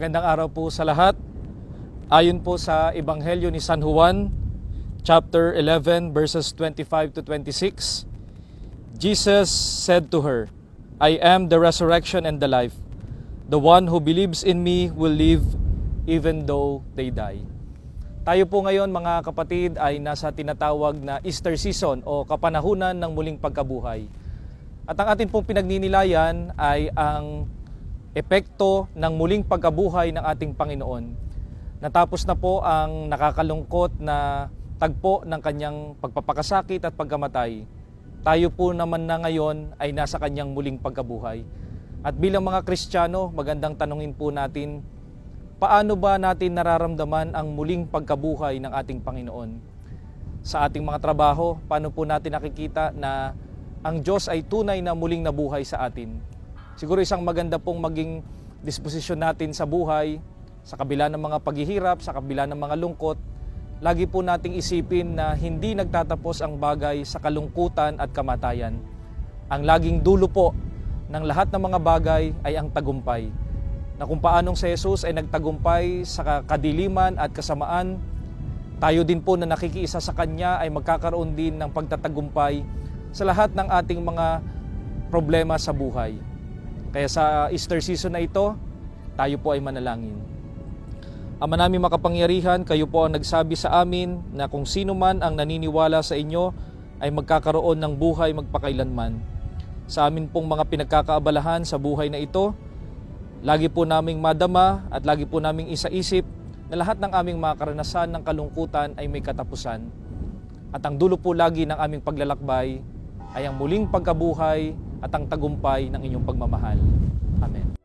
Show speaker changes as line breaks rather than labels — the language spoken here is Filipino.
Magandang araw po sa lahat. Ayon po sa Ebanghelyo ni San Juan, chapter 11, verses 25 to 26, Jesus said to her, I am the resurrection and the life. The one who believes in me will live even though they die. Tayo po ngayon mga kapatid ay nasa tinatawag na Easter season o kapanahunan ng muling pagkabuhay. At ang atin pong pinagninilayan ay ang epekto ng muling pagkabuhay ng ating Panginoon. Natapos na po ang nakakalungkot na tagpo ng kanyang pagpapakasakit at pagkamatay. Tayo po naman na ngayon ay nasa kanyang muling pagkabuhay. At bilang mga Kristiyano, magandang tanungin po natin, paano ba natin nararamdaman ang muling pagkabuhay ng ating Panginoon? Sa ating mga trabaho, paano po natin nakikita na ang Diyos ay tunay na muling nabuhay sa atin? Siguro isang maganda pong maging disposisyon natin sa buhay, sa kabila ng mga paghihirap, sa kabila ng mga lungkot, lagi po nating isipin na hindi nagtatapos ang bagay sa kalungkutan at kamatayan. Ang laging dulo po ng lahat ng mga bagay ay ang tagumpay. Na kung paanong si Jesus ay nagtagumpay sa kadiliman at kasamaan, tayo din po na nakikiisa sa Kanya ay magkakaroon din ng pagtatagumpay sa lahat ng ating mga problema sa buhay. Kaya sa Easter season na ito, tayo po ay manalangin. Ama namin makapangyarihan, kayo po ang nagsabi sa amin na kung sino man ang naniniwala sa inyo ay magkakaroon ng buhay magpakailanman. Sa amin pong mga pinagkakaabalahan sa buhay na ito, lagi po naming madama at lagi po naming isaisip na lahat ng aming mga karanasan ng kalungkutan ay may katapusan. At ang dulo po lagi ng aming paglalakbay ay ang muling pagkabuhay at ang tagumpay ng inyong pagmamahal. Amen.